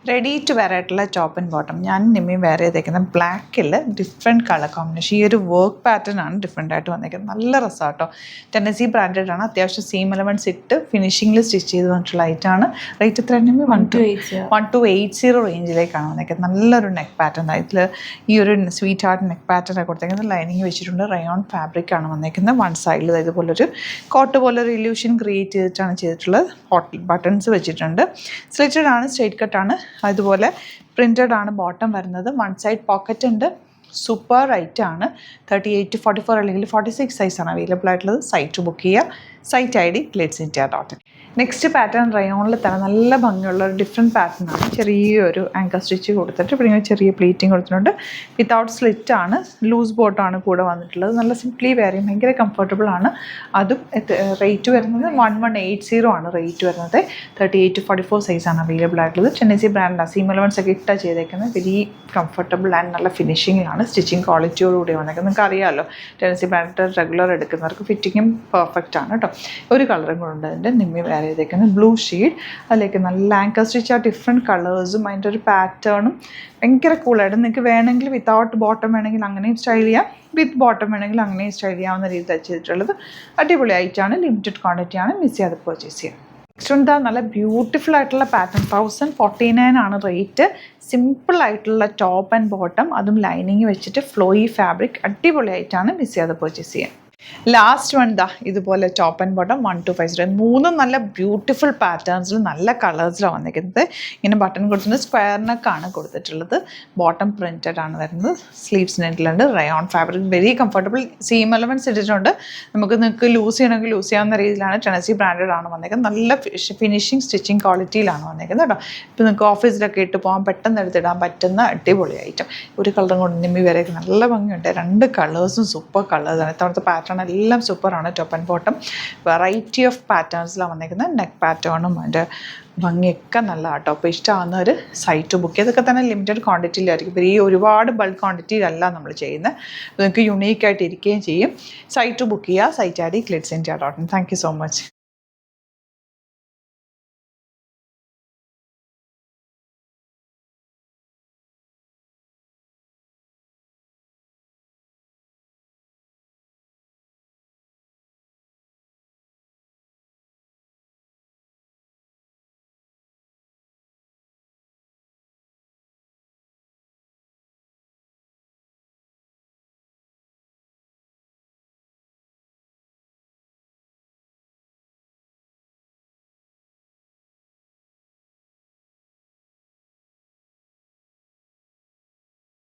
Ready to wear ആയിട്ടുള്ള top and bottom. ഞാൻ നിമ്മയും wear ചെയ്തേക്കുന്നത് ബ്ലാക്കിൽ ഡിഫറെൻറ്റ് കളർ കോമ്പിനേഷൻ. ഈ ഒരു വർക്ക് പാറ്റേൺ ആണ് ഡിഫറെൻ്റ് ആയിട്ട് വന്നേക്കുന്നത്. നല്ല രസമാണ് കേട്ടോ. ടെന്നസി ബ്രാൻഡഡ് ആണ്. അത്യാവശ്യം സീം എലമെൻറ്റ്സ് ഇട്ട് ഫിനിഷിങ്ങിൽ സ്റ്റിച്ച് ചെയ്ത് വന്നിട്ടുള്ള ഐറ്റാണ്. റേറ്റ് എത്ര? 1280 റേഞ്ചിലേക്കാണ് വന്നേക്കുന്നത്. നല്ലൊരു നെക്ക് പാറ്റേൺ. ഇതിൽ ഈ ഒരു സ്വീറ്റ് ഹാർട്ട് നെക്ക് പാറ്റേൺ കൊടുത്തേക്കുന്നത്. ലൈനിങ് വെച്ചിട്ടുണ്ട്. റയോൺ ഫാബ്രിക് ആണ് വന്നേക്കുന്നത്. വൺ സൈഡിൽ ഇതുപോലൊരു കോട്ട് പോലൊരു ഇല്യൂഷൻ ക്രിയേറ്റ് ചെയ്തിട്ടാണ് ചെയ്തിട്ടുള്ളത്. ഹോട്ട് ബട്ടൺസ് വെച്ചിട്ടുണ്ട്. സ്ലിറ്റഡ് ആണ്, സ്ട്രെയിറ്റ് കട്ടാണ്. അതുപോലെ പ്രിൻറ്റഡ് ആണ് ബോട്ടം വരുന്നത്. വൺ സൈഡ് പോക്കറ്റ് ഉണ്ട്. സൂപ്പർ റൈറ്റ് ആണ്. 38-44 അല്ലെങ്കിൽ 46 സൈസാണ് അവൈലബിൾ ആയിട്ടുള്ളത്. സൈറ്റ് ബുക്ക് ചെയ്യുക. Site ID glitzindia.in. Next pattern റയോണിൽ തന്നെ നല്ല ഭംഗിയുള്ള ഒരു ഡിഫറെൻറ്റ് പാറ്റേൺ ആണ്. ചെറിയൊരു ആങ്കർ സ്റ്റിച്ച് കൊടുത്തിട്ട് പിന്നെ ചെറിയ പ്ലീറ്റിങ് കൊടുത്തിട്ടുണ്ട്. വിത്തൗട്ട് സ്ലിറ്റ് ആണ്. ലൂസ് ബോട്ടമാണ് കൂടെ വന്നിട്ടുള്ളത്. നല്ല സിംപ്ലി വെയർ ചെയ്യും. ഭയങ്കര കംഫർട്ടബിൾ ആണ്. അതും റേറ്റ് വരുന്നത് 1180 ആണ് റേറ്റ് വരുന്നത്. 38-44 സൈസാണ് അവൈലബിൾ ആയിട്ടുള്ളത്. ടെന്നസി ബ്രാൻഡ് സീം എലമെൻറ്റ്സ് ഒക്കെ ഇട്ടാണ് ചെയ്തേക്കുന്നത്. വെരി കംഫർട്ടബിൾ ആൻഡ് നല്ല ഫിനിഷിങ്ങിലാണ്. സ്റ്റിച്ചിങ് ക്വാളിറ്റിയോടുകൂടി വന്നേക്കുന്നത്. നിങ്ങൾക്ക് അറിയാമല്ലോ, ടെന്നസി ബ്രാൻഡ് റെഗുലർ എടുക്കുന്നവർക്ക് ഫിറ്റിങ്ങും പെർഫെക്റ്റ് ആണ് കേട്ടോ. ഒരു കളറും കൂടെ ഉണ്ട് അതിൻ്റെ. നിമ്മി വേറെ ചെയ്തേക്കുന്നത് ബ്ലൂ ഷെയ്ഡ്. അതിലേക്ക് നല്ല ആങ്കർ സ്റ്റിച്ച് ആ ഡിഫറെൻറ്റ് കളേഴ്സും അതിൻ്റെ ഒരു പാറ്റേണും ഭയങ്കര കൂളായിട്ട്. നിങ്ങൾക്ക് വേണമെങ്കിൽ വിത്തൗട്ട് ബോട്ടം വേണമെങ്കിൽ അങ്ങനെയും സ്റ്റൈൽ ചെയ്യാം, വിത്ത് ബോട്ടം വേണമെങ്കിൽ അങ്ങനെയും സ്റ്റൈൽ ചെയ്യാവുന്ന രീതിയിൽ ചെയ്തിട്ടുള്ളത്. അടിപൊളി ആയിട്ടാണ്. ലിമിറ്റഡ് ക്വാണ്ടിറ്റി ആണ്. മിസ് ചെയ്യാതെ പർച്ചേസ് ചെയ്യാം. നെക്സ്റ്റ് എന്താ, നല്ല ബ്യൂട്ടിഫുൾ ആയിട്ടുള്ള പാറ്റേൺ. 1049 ആണ് റേറ്റ്. സിമ്പിൾ ആയിട്ടുള്ള ടോപ്പ് ആൻഡ് ബോട്ടം, അതും ലൈനിങ് വെച്ചിട്ട് ഫ്ലോയി ഫാബ്രിക്. അടിപൊളിയായിട്ടാണ്. മിസ് ചെയ്യാതെ പർച്ചേസ് ചെയ്യാം. ലാസ്റ്റ് വൺ ദാ ഇതുപോലെ ടോപ്പ് ആൻഡ് ബോട്ടം 1250. മൂന്നും നല്ല ബ്യൂട്ടിഫുൾ പാറ്റേൺസിൽ നല്ല കളേഴ്സിലാണ് വന്നിരിക്കുന്നത്. ഇങ്ങനെ ബട്ടൺ കൊടുത്തിട്ടുണ്ട്. സ്ക്വയർ നെക്കാണ് കൊടുത്തിട്ടുള്ളത്. ബോട്ടം പ്രിൻറ്റഡ് ആണ് വരുന്നത്. സ്ലീവ്സ് നെറ്റിലുണ്ട്. Rayon fabric. Very comfortable. Seam elements ഇട്ടിട്ടുണ്ട്. നിങ്ങൾക്ക് ലൂസ് ചെയ്യണമെങ്കിൽ ലൂസ് ചെയ്യാവുന്ന രീതിയിലാണ്. ടെന്നസി ബ്രാൻഡഡ് ആണ് വന്നേക്കുന്നത്. നല്ല ഫിനിഷിങ് സ്റ്റിച്ചിങ് ക്വാളിറ്റിയിലാണ് വന്നേക്കുന്നത് കേട്ടോ. ഇപ്പോൾ നിങ്ങൾക്ക് ഓഫീസിലൊക്കെ ഇട്ട് പോകാൻ പെട്ടെന്ന് എടുത്തിടാൻ പറ്റുന്ന അടിപൊളി ഐറ്റം. ഒരു കളറും കൊണ്ട് നിമ്മി വരെ നല്ല ഭംഗിയുണ്ട്. രണ്ട് കളേഴ്സും സൂപ്പർ കളേഴ്സാണ്. ഇത്തവണത്തെ പാറ്റേൺ എല്ലാം സൂപ്പറാണ്. Top and bottom variety of പാറ്റേൺസിലാണ് വന്നേക്കുന്നത്. നെക്ക് പാറ്റേണും അതിൻ്റെ ഭംഗിയൊക്കെ നല്ല കേട്ടോ. അപ്പോൾ ഇഷ്ടമാകുന്നവർ സൈറ്റ് ബുക്ക് ചെയ്തൊക്കെ തന്നെ ലിമിറ്റഡ് ക്വാണ്ടിറ്റിയിലായിരിക്കും. ഈ ഒരുപാട് ബൾക്ക് ക്വാണ്ടിറ്റിയിലല്ല നമ്മൾ ചെയ്യുന്നത്. നിങ്ങൾക്ക് യുണീക്കായിട്ട് ഇരിക്കുകയും ചെയ്യും. സൈറ്റ് ബുക്ക് ചെയ്യുക. Site ID glitzindia.in. Thank you so much.